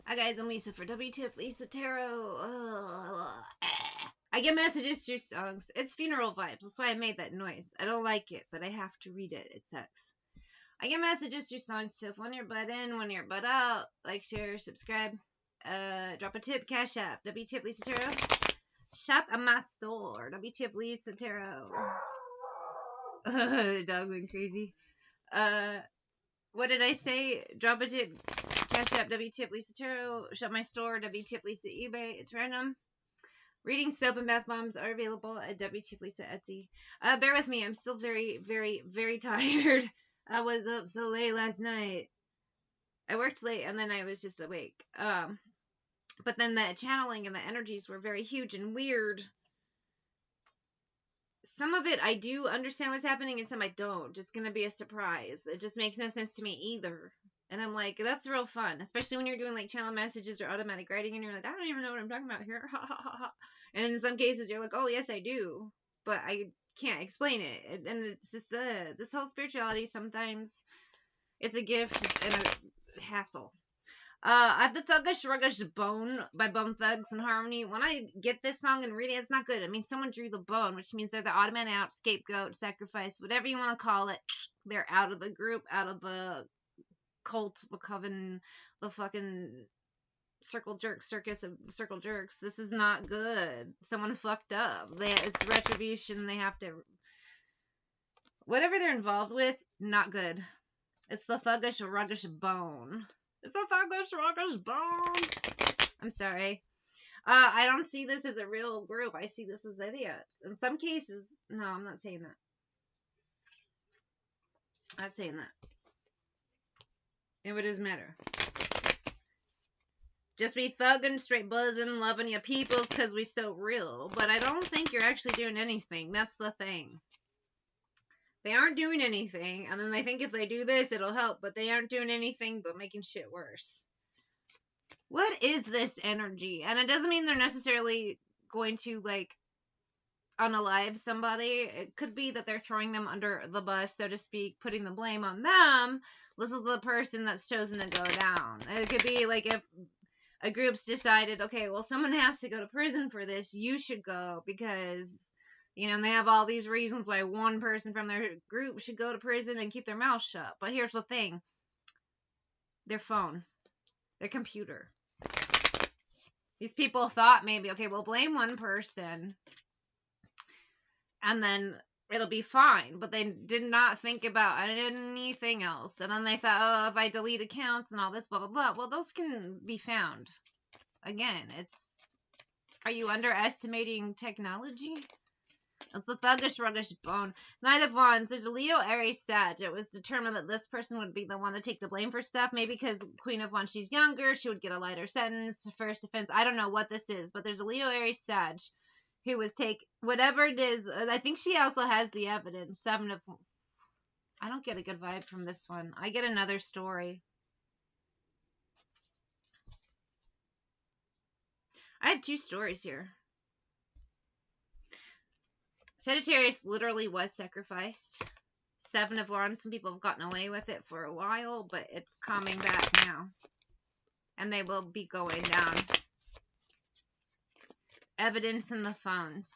Hi guys, I'm Lisa for wtfLisa Tarot. I get messages through songs. It's funeral vibes. That's why I made that noise. I don't like it, but I have to read it. It sucks. I get messages through songs, so if one ear butt in, one ear butt out, like, share, subscribe, drop a tip, cash app, wtfLisa Tarot. Shop at my store, wtfLisa Tarot. The dog went crazy. What did I say? Drop a tip, cash app, wtfLisa Tarot. Shop my store, wtfLisa eBay. It's random. Reading soap and bath bombs are available at wtfLisa Etsy. Bear with me. I'm still very, very, very tired. I was up so late last night. I worked late and then I was just awake. But then the channeling and the energies were very huge and weird. Some of it I do understand what's happening and some I don't. It's going to be a surprise. It just makes no sense to me either. And I'm like, that's real fun, especially when you're doing like channel messages or automatic writing and you're like, I don't even know what I'm talking about here. And in some cases you're like, oh yes I do, but I can't explain it. And it's just this whole spirituality, sometimes it's a gift and a hassle. I have the Thuggish Ruggish Bone by Bone Thugs and Harmony. When I get this song and read it, it's not good. It means someone drew the bone, which means they're the odd man out, scapegoat, sacrifice, whatever you want to call it. They're out of the group, out of the cult, the coven, the fucking circle jerk circus of circle jerks. This is not good. Someone fucked up. It's retribution. They have to, whatever they're involved with, not good. It's the Thuggish Ruggish Bone. It's a Thuggish Ruggish Bone. I'm sorry. I don't see this as a real group. I see this as idiots. In some cases, no, I'm not saying that. I'm not saying that. It doesn't matter. Just be thugging, straight buzzing, loving your peoples because we so real. But I don't think you're actually doing anything. That's the thing. They aren't doing anything, and then they think if they do this, it'll help, but they aren't doing anything but making shit worse. What is this energy? And it doesn't mean they're necessarily going to, like, unalive somebody. It could be that they're throwing them under the bus, so to speak, putting the blame on them. This is the person that's chosen to go down. It could be, like, if a group's decided, okay, well, someone has to go to prison for this, you should go, because... You know, and they have all these reasons why one person from their group should go to prison and keep their mouth shut. But here's the thing. Their phone. Their computer. These people thought maybe, okay, we'll blame one person. And then it'll be fine. But they did not think about anything else. And then they thought, oh, if I delete accounts and all this, blah, blah, blah. Well, those can be found. Again, are you underestimating technology? It's the Thuggish Ruggish Bone. Knight of Wands. There's a Leo, Aries, Sag. It was determined that this person would be the one to take the blame for stuff. Maybe because Queen of Wands, she's younger. She would get a lighter sentence. First offense. I don't know what this is. But there's a Leo, Aries, Sag who was whatever it is. I think she also has the evidence. Seven of... I don't get a good vibe from this one. I get another story. I have two stories here. Sagittarius literally was sacrificed. Seven of Wands. Some people have gotten away with it for a while, but it's coming back now. And they will be going down. Evidence in the phones.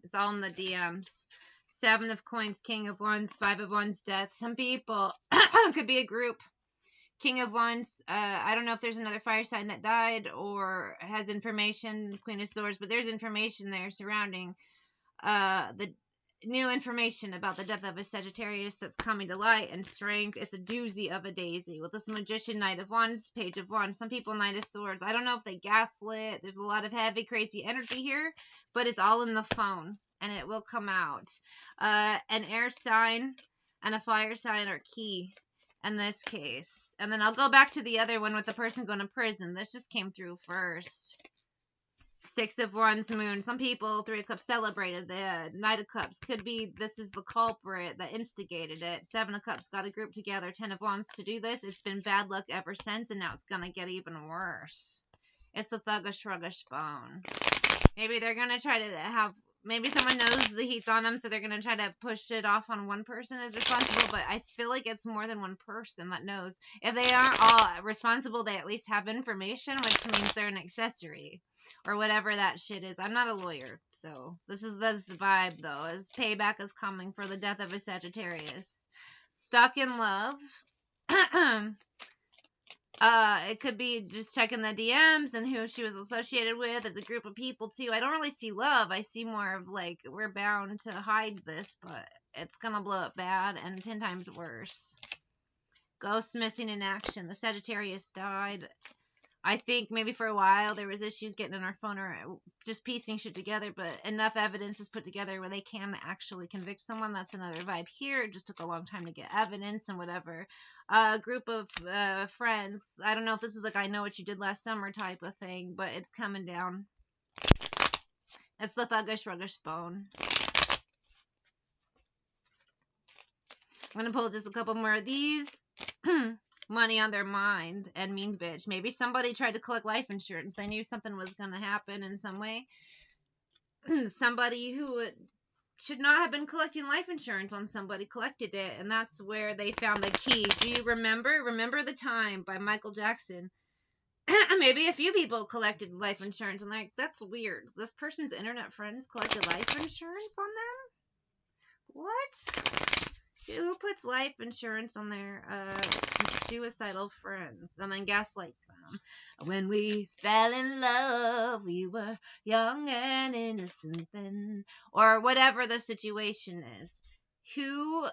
It's all in the DMs. Seven of Coins, King of Wands, Five of Wands, Death. Some people, could be a group. King of Wands, I don't know if there's another fire sign that died or has information. Queen of Swords, but there's information there surrounding the new information about the death of a Sagittarius that's coming to light and strength. It's a doozy of a daisy with this Magician, Knight of Wands, Page of Wands. Some people, Knight of Swords. I don't know if they gaslit. There's a lot of heavy, crazy energy here, but it's all in the phone and it will come out. An air sign and a fire sign are key in this case. And then I'll go back to the other one with the person going to prison. This just came through first. Six of Wands, Moon. Some people, Three of Cups, celebrated the Knight of Cups. Could be this is the culprit that instigated it. Seven of Cups got a group together. Ten of Wands to do this. It's been bad luck ever since, and now it's going to get even worse. It's the Thuggish Ruggish Bone. Maybe they're going to try to have maybe someone knows the heat's on them, so they're going to try to push it off on one person as responsible, but I feel like it's more than one person that knows. If they aren't all responsible, they at least have information, which means they're an accessory, or whatever that shit is. I'm not a lawyer, so this is the vibe, though, as payback is coming for the death of a Sagittarius. Stuck in love. It could be just checking the DMs and who she was associated with as a group of people too. I don't really see love. I see more of like, we're bound to hide this, but it's gonna blow up bad and 10 times worse. Ghost missing in action. The Sagittarius died. I think maybe for a while there was issues getting in our phone or just piecing shit together, but enough evidence is put together where they can actually convict someone. That's another vibe here. It just took a long time to get evidence and whatever. A group of friends. I don't know if this is like I know what you did last summer type of thing, but it's coming down. It's the thuggish ruggish bone. I'm going to pull just a couple more of these. Money on their mind and mean bitch. Maybe somebody tried to collect life insurance. They knew something was going to happen in some way. Somebody who should not have been collecting life insurance on somebody collected it, and that's where they found the key. Do you remember? Remember the Time by Michael Jackson. Maybe a few people collected life insurance, and like, that's weird. This person's internet friends collected life insurance on them? What? Who puts life insurance on their suicidal friends and then gaslights them? When we fell in love, we were young and innocent then. Or whatever the situation is. Who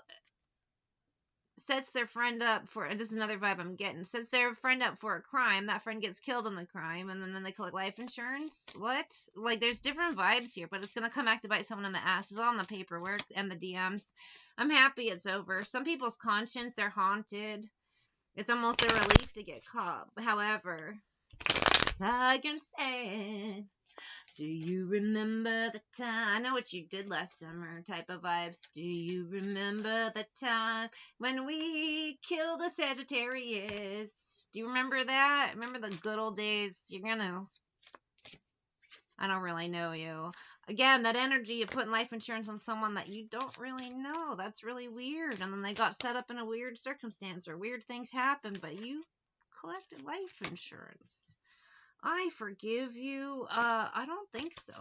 sets their friend up for, and this is another vibe I'm getting, sets their friend up for a crime, that friend gets killed in the crime, and then they collect life insurance? What? Like, there's different vibes here, but it's going to come back to bite someone in the ass. It's all in the paperwork and the DMs. I'm happy it's over. Some people's conscience, they're haunted. It's almost a relief to get caught. However, I can say, do you remember the time? I know what you did last summer type of vibes. Do you remember the time when we killed a Sagittarius? Do you remember that? Remember the good old days? You're gonna... I don't really know you. Again, that energy of putting life insurance on someone that you don't really know. That's really weird. And then they got set up in a weird circumstance or weird things happened, but you collected life insurance. I forgive you. I don't think so.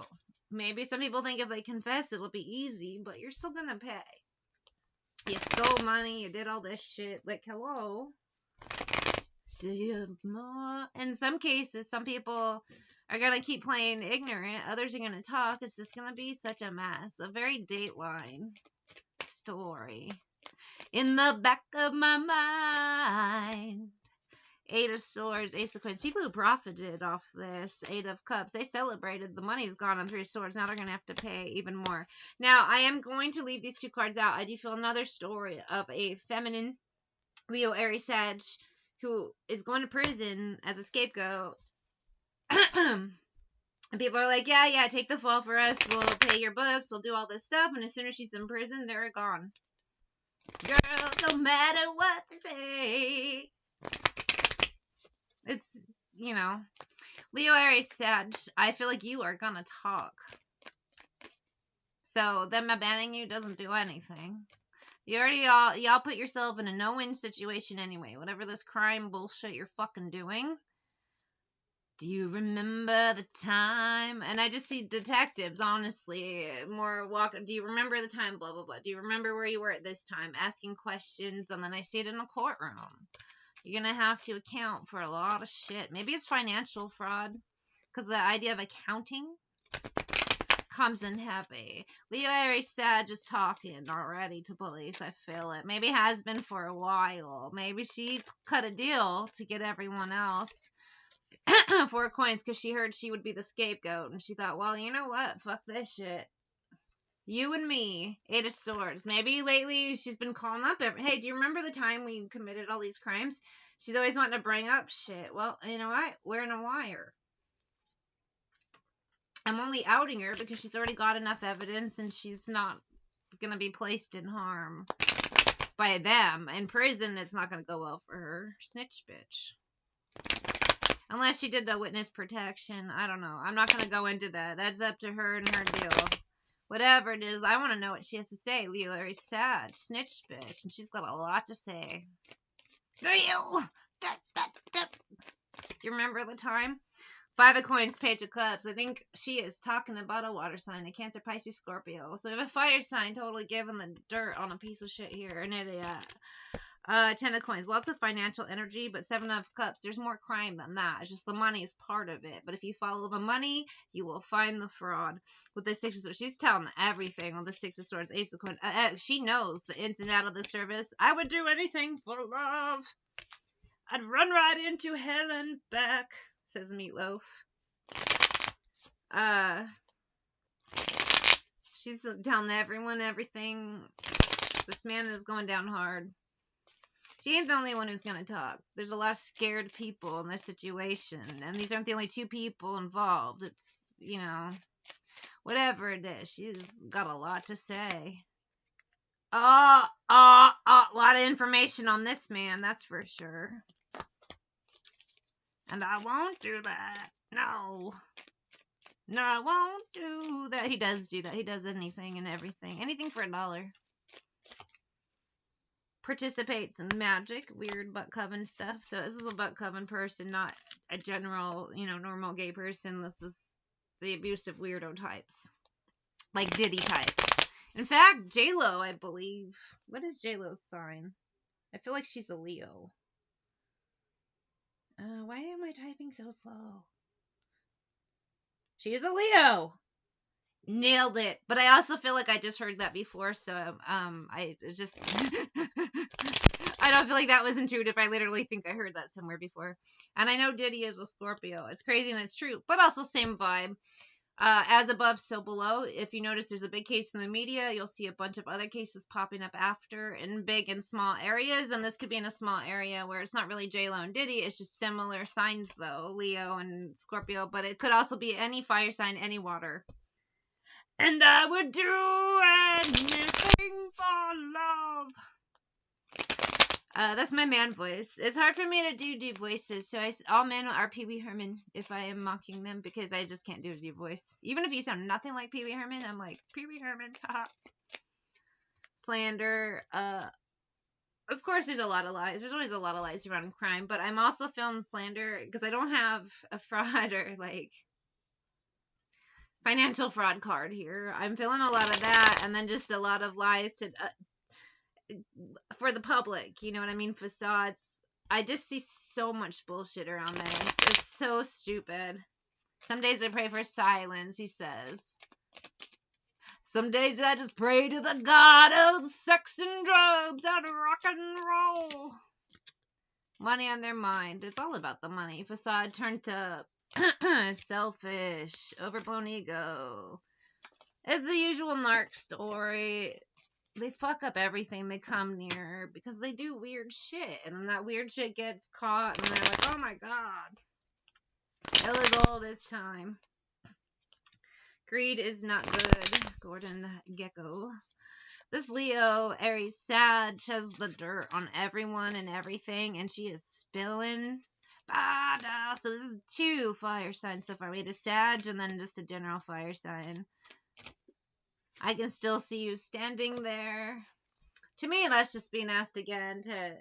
Maybe some people think if they confess, it'll be easy, but you're still gonna pay. You stole money, you did all this shit. Like, hello? Do you have more? In some cases, some people are gonna keep playing ignorant. Others are gonna talk. It's just gonna be such a mess. A very Dateline story. In the back of my mind. 8 of Swords, Ace of Coins. People who profited off this 8 of Cups, they celebrated. The money's gone on 3 of Swords. Now they're going to have to pay even more. Now, I am going to leave these 2 cards out. I do feel another story of a feminine Leo, Aries, Sag who is going to prison as a scapegoat. And people are like, yeah, take the fall for us. We'll pay your books. We'll do all this stuff. And as soon as she's in prison, they're gone. Girl, no matter what they say. It's, you know, Leo, Aries, Sag, I feel like you are gonna talk. So, them abandoning you doesn't do anything. You already, y'all put yourself in a no-win situation anyway. Whatever this crime bullshit you're fucking doing. Do you remember the time? And I just see detectives, honestly, more walk. Do you remember the time? Blah, blah, blah. Do you remember where you were at this time? Asking questions, and then I see it in a courtroom. You're going to have to account for a lot of shit. Maybe it's financial fraud. Because the idea of accounting comes in heavy. Leo, Aries, Sag is talking already to police. I feel it. Maybe has been for a while. Maybe she cut a deal to get everyone else 4 coins because she heard she would be the scapegoat. And she thought, well, you know what? Fuck this shit. You and me, 8 of Swords. Maybe lately she's been calling up. Hey, do you remember the time we committed all these crimes? She's always wanting to bring up shit. Well, you know what? We're in a wire. I'm only outing her because she's already got enough evidence and she's not going to be placed in harm by them. In prison, it's not going to go well for her. Snitch bitch. Unless she did the witness protection. I don't know. I'm not going to go into that. That's up to her and her deal. Whatever it is, I want to know what she has to say. Leo Aries Sag, Snitch bitch, and she's got a lot to say. Do you? Do you remember the time? 5 of Coins, Page of Clubs. I think she is talking about a water sign, a Cancer, Pisces, Scorpio. So we have a fire sign totally giving the dirt on a piece of shit here. An idiot. 10 of Coins. Lots of financial energy, but 7 of Cups. There's more crime than that. It's just the money is part of it. But if you follow the money, you will find the fraud. With the 6 of Swords, she's telling everything with the 6 of Swords, Ace of Coins. She knows the ins and outs of the service. I would do anything for love. I'd run right into hell and back, says Meatloaf. She's telling everyone everything. This man is going down hard. She ain't the only one who's gonna talk. There's a lot of scared people in this situation, and these aren't the only 2 people involved. It's, you know, whatever it is, she's got a lot to say. A lot of information on this man, that's for sure. And I won't do that. No, I won't do that. He does do that. He does anything and everything. Anything for $1. Participates in magic, weird butt coven stuff. So this is a butt coven person, not a general, normal gay person. This is the abusive weirdo types. Like Diddy types. In fact, J-Lo, I believe. What is J-Lo's sign? I feel like she's a Leo. Why am I typing so slow? She is a Leo. Nailed it. But I also feel like I just heard that before, so I just I don't feel like that was intuitive. I literally think I heard that somewhere before. And I know Diddy is a Scorpio. It's crazy and it's true, but also same vibe. As above, so below. If you notice there's a big case in the media, you'll see a bunch of other cases popping up after in big and small areas, and this could be in a small area where it's not really J-Lo and Diddy, it's just similar signs though, Leo and Scorpio, but it could also be any fire sign, any water. And I would do anything for love. That's my man voice. It's hard for me to do deep voices, so all men are Pee Wee Herman if I am mocking them, because I just can't do a deep voice. Even if you sound nothing like Pee Wee Herman, I'm like, Pee Wee Herman, haha. Slander. Of course there's a lot of lies. There's always a lot of lies around crime, but I'm also feeling slander because I don't have a fraud or, like, financial fraud card here. I'm feeling a lot of that, and then just a lot of lies to... for the public, you know what I mean? Facades. I just see so much bullshit around this. It's so stupid. Some days I pray for silence, he says. Some days I just pray to the god of sex and drugs and rock and roll. Money on their mind. It's all about the money. Facade turned to selfish, overblown ego. It's the usual narc story. They fuck up everything they come near because they do weird shit, and then that weird shit gets caught, and they're like, oh my god, it was all this time. Greed is not good, Gordon Gecko. This Leo Aries Sag has the dirt on everyone and everything, and she is spilling. So this is 2 fire signs so far. We had a Sag and then just a general fire sign. I can still see you standing there. To me, that's just being asked again to...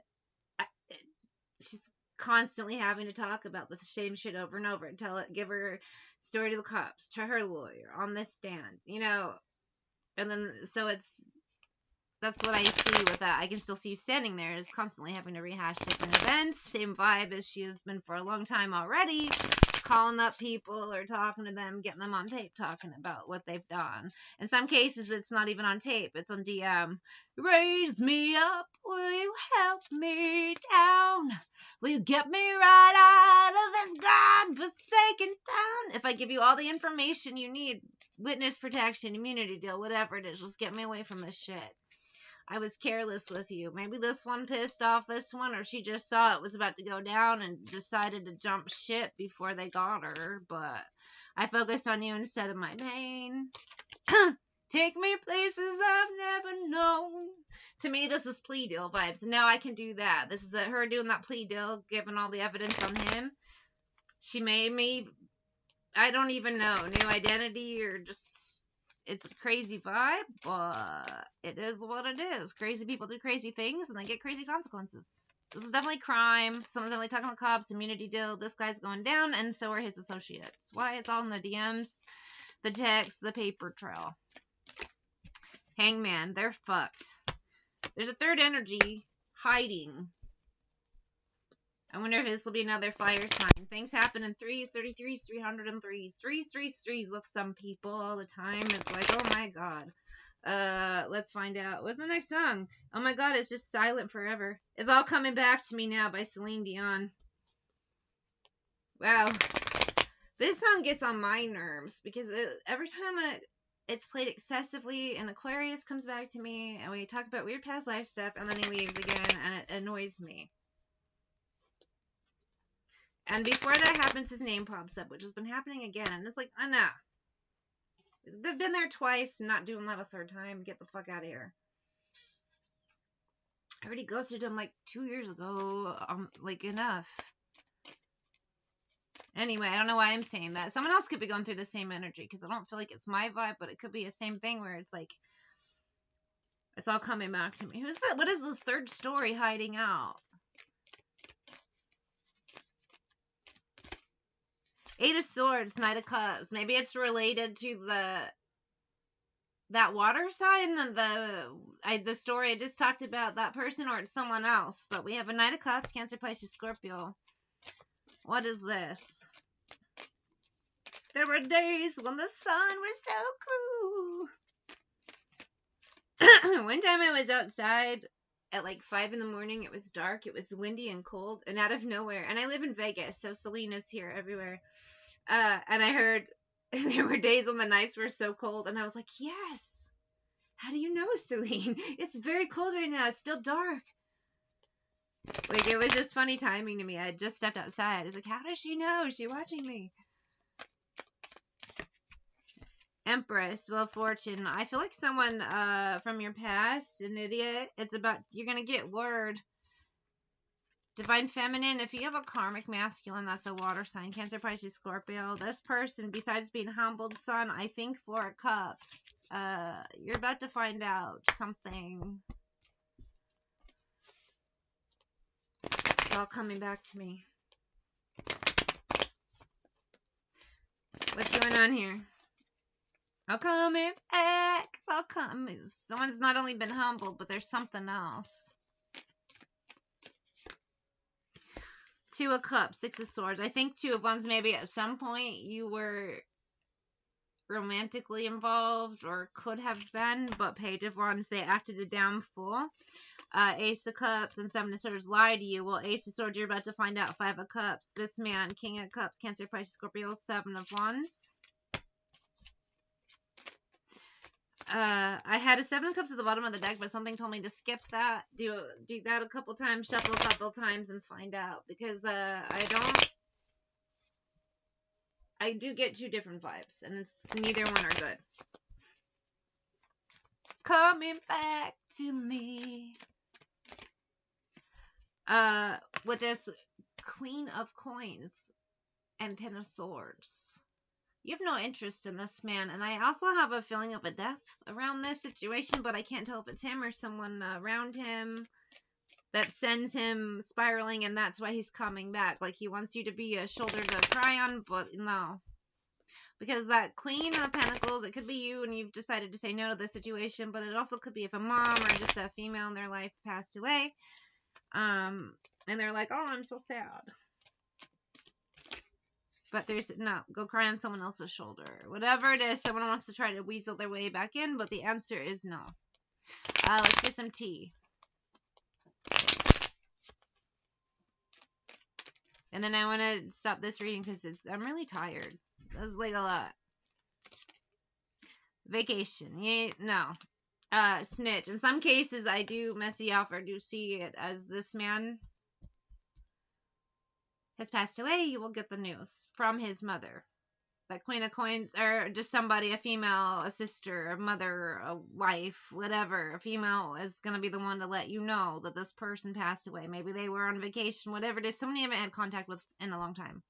she's constantly having to talk about the same shit over and over. Give her story to the cops, to her lawyer, on this stand, And then, so that's what I see with that. I can still see you standing there, is constantly having to rehash different events. Same vibe as she has been for a long time already. Calling up people or talking to them, getting them on tape, talking about what they've done. In some cases, it's not even on tape. It's on DM. Raise me up. Will you help me down? Will you get me right out of this godforsaken town? If I give you all the information you need, witness protection, immunity deal, whatever it is, just get me away from this shit. I was careless with you. Maybe this one pissed off this one, or she just saw it was about to go down and decided to jump ship before they got her, but I focused on you instead of my pain. Take me places I've never known. To me, this is plea deal vibes. Now I can do that. This is her doing that plea deal, giving all the evidence on him. She made me, I don't even know, new identity or just... it's a crazy vibe, but it is what it is. Crazy people do crazy things, and they get crazy consequences. This is definitely crime. Someone's definitely talking to cops, immunity deal. This guy's going down, and so are his associates. Why? It's all in the DMs, the text, the paper trail. Hangman, they're fucked. There's a third energy hiding. I wonder if this will be another fire sign. Things happen in 3s, 33s, 303s. 3s with some people all the time. It's like, oh my god. Let's find out. What's the next song? Oh my god, it's just silent forever. It's All Coming Back to Me Now by Celine Dion. Wow. This song gets on my nerves because every time it's played excessively, and Aquarius comes back to me, and we talk about weird past life stuff, and then he leaves again, and it annoys me. And before that happens, his name pops up, which has been happening again, and it's like, nah. They've been there twice, not doing that a third time. Get the fuck out of here. I already ghosted him like 2 years ago. Like, enough. Anyway, I don't know why I'm saying that. Someone else could be going through the same energy, because I don't feel like it's my vibe, but it could be the same thing where it's like, it's all coming back to me. Who's that? What is this third story hiding out? Eight of Swords, Knight of Cups. Maybe it's related to that water sign, the story I just talked about, that person, or it's someone else. But we have a Knight of Cups, Cancer, Pisces, Scorpio. What is this? There were days when the sun was so cruel. One time I was outside at like 5 in the morning. It was dark. It was windy and cold, and out of nowhere. And I live in Vegas, so Selena's here everywhere. And I heard there were days when the nights were so cold, and I was like, yes. How do you know, Celine? It's very cold right now. It's still dark. Like, it was just funny timing to me. I had just stepped outside. I was like, how does she know? Is she watching me? Empress, Wheel of Fortune. I feel like someone from your past, an idiot. It's about, you're going to get word. Divine Feminine, if you have a karmic masculine, that's a water sign. Cancer, Pisces, Scorpio. This person, besides being humbled, son, I think 4 of Cups. You're about to find out something. It's all coming back to me. What's going on here? All coming back. It's all coming. Someone's not only been humbled, but there's something else. 2 of Cups, 6 of Swords. I think 2 of Wands, maybe at some point you were romantically involved or could have been, but Page of Wands, they acted it down full. Ace of Cups and 7 of Swords lie to you. Well, Ace of Swords, you're about to find out. 5 of Cups. This man, King of Cups, Cancer, Pisces, Scorpio, 7 of Wands. I had a 7 of Cups at the bottom of the deck, but something told me to skip that. Do that a couple times, shuffle a couple times, and find out. Because, I do get 2 different vibes, and neither one are good. Coming back to me. With this Queen of Coins and 10 of Swords. You have no interest in this man, and I also have a feeling of a death around this situation, but I can't tell if it's him or someone around him that sends him spiraling, and that's why he's coming back. Like, he wants you to be a shoulder to cry on, but no. Because that Queen of Pentacles, it could be you, and you've decided to say no to the situation, but it also could be if a mom or just a female in their life passed away, and they're like, oh, I'm so sad. But there's, no, go cry on someone else's shoulder. Whatever it is, someone wants to try to weasel their way back in, but the answer is no. Let's get some tea. And then I want to stop this reading because I'm really tired. This is like a lot. Vacation. Yeah, no. Snitch. In some cases, I do messy off or do see it as this man has passed away. You will get the news from his mother. That Queen of Coins, or just somebody, a female, a sister, a mother, a wife, whatever. A female is going to be the one to let you know that this person passed away. Maybe they were on vacation, whatever it is. Someone you haven't had contact with in a long time.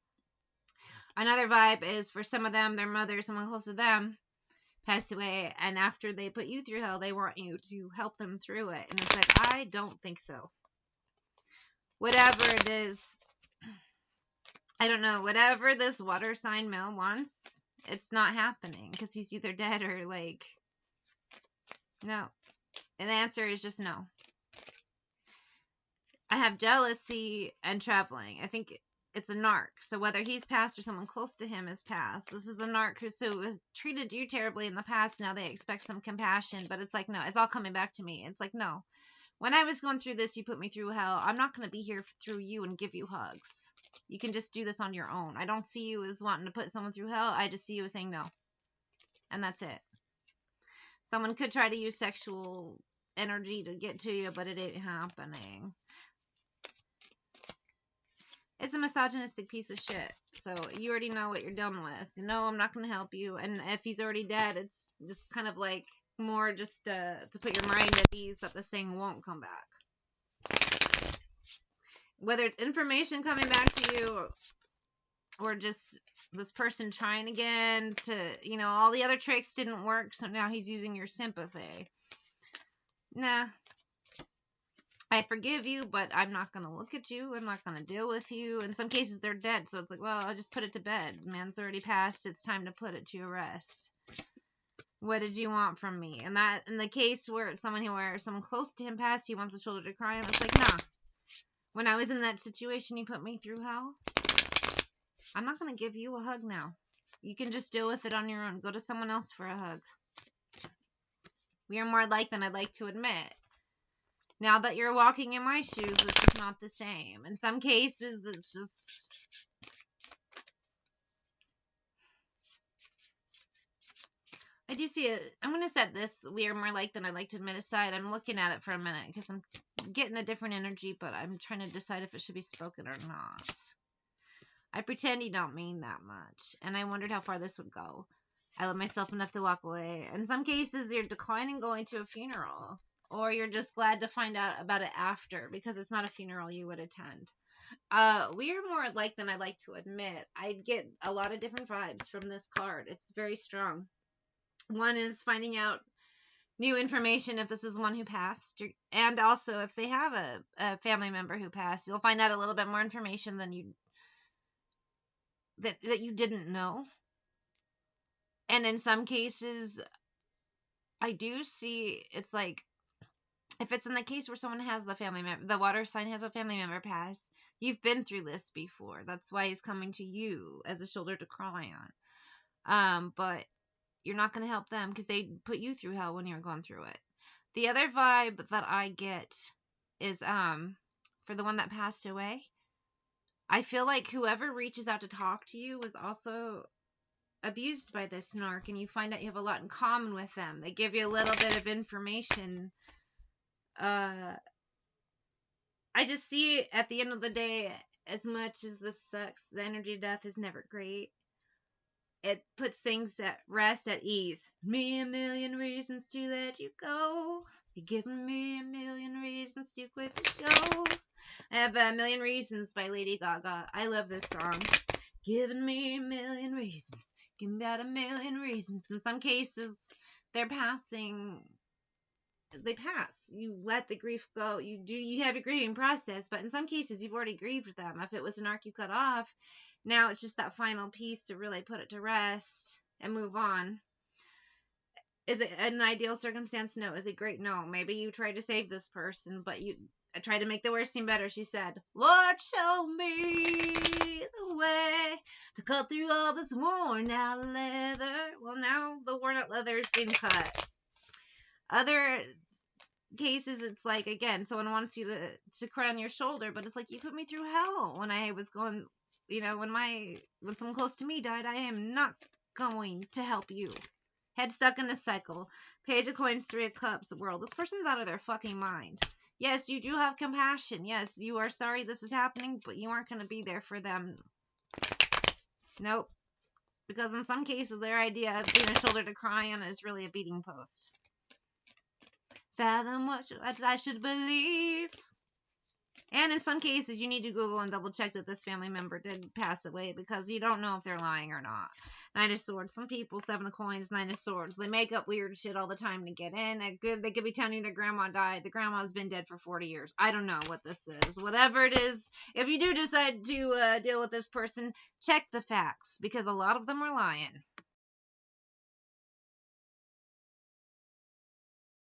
Another vibe is for some of them, their mother, someone close to them, passed away, and after they put you through hell, they want you to help them through it. And it's like, I don't think so. Whatever it is, I don't know. Whatever this water sign male wants, it's not happening because he's either dead or like, no. And the answer is just no. I have jealousy and traveling. I think it's a narc. So whether he's passed or someone close to him is passed. This is a narc who treated you terribly in the past. Now they expect some compassion, but it's like, no, it's all coming back to me. It's like, no. When I was going through this, you put me through hell. I'm not going to be here through you and give you hugs. You can just do this on your own. I don't see you as wanting to put someone through hell. I just see you as saying no. And that's it. Someone could try to use sexual energy to get to you, but it ain't happening. It's a misogynistic piece of shit. So you already know what you're dealing with. No, I'm not going to help you. And if he's already dead, it's just kind of like more just to put your mind at ease that this thing won't come back. Whether it's information coming back to you or just this person trying again to, all the other tricks didn't work, so now he's using your sympathy. Nah. I forgive you, but I'm not going to look at you. I'm not going to deal with you. In some cases, they're dead, so it's like, well, I'll just put it to bed. Man's already passed. It's time to put it to rest. What did you want from me? And that, in the case where it's someone close to him passed, he wants a shoulder to cry on. It's like, nah. When I was in that situation, you put me through hell. I'm not going to give you a hug now. You can just deal with it on your own. Go to someone else for a hug. We are more alike than I'd like to admit. Now that you're walking in my shoes, it's just not the same. In some cases, it's just... I do see it. I'm going to set this we are more alike than I'd like to admit aside. I'm looking at it for a minute because I'm getting a different energy, but I'm trying to decide if it should be spoken or not. I pretend you don't mean that much, and I wondered how far this would go. I love myself enough to walk away. In some cases, you're declining going to a funeral. Or you're just glad to find out about it after because it's not a funeral you would attend. We are more alike than I like to admit. I get a lot of different vibes from this card. It's very strong. One is finding out new information if this is one who passed. And also if they have a family member who passed. You'll find out a little bit more information than that you didn't know. And in some cases, I do see it's like, if it's in the case where someone has the water sign has a family member pass, you've been through this before. That's why he's coming to you as a shoulder to cry on. But you're not going to help them because they put you through hell when you're going through it. The other vibe that I get is for the one that passed away. I feel like whoever reaches out to talk to you was also abused by this narc, and you find out you have a lot in common with them. They give you a little bit of information. I just see at the end of the day, as much as this sucks, the energy of death is never great. It puts things at rest, at ease. Me a million reasons to let you go. You're giving me a million reasons to quit the show. I have A Million Reasons by Lady Gaga. I love this song. Giving me a million reasons. Give me about a million reasons. In some cases, they're passing... They pass. You let the grief go. You have a grieving process, but in some cases you've already grieved them. If it was an arc you cut off, now it's just that final piece to really put it to rest and move on. Is it an ideal circumstance? No. Is it great? No. Maybe you tried to save this person, but you tried to make the worst seem better. She said, Lord, show me the way to cut through all this worn out leather. Well, now the worn out leather is being cut. Other cases, it's like, again, someone wants you to cry on your shoulder, but it's like, you put me through hell when I was going, when someone close to me died. I am not going to help you. Head stuck in a cycle. Page of Coins, 3 of Cups, world. This person's out of their fucking mind. Yes, you do have compassion. Yes, you are sorry this is happening, but you aren't going to be there for them. Nope. Because in some cases, their idea of being a shoulder to cry on is really a beating post. Fathom what I should believe. And in some cases, you need to Google and double check that this family member did pass away because you don't know if they're lying or not. Nine of Swords. Some people, Seven of Coins, Nine of Swords. They make up weird shit all the time to get in. They could be telling you their grandma died. The grandma's been dead for 40 years. I don't know what this is. Whatever it is, if you do decide to deal with this person, check the facts because a lot of them are lying.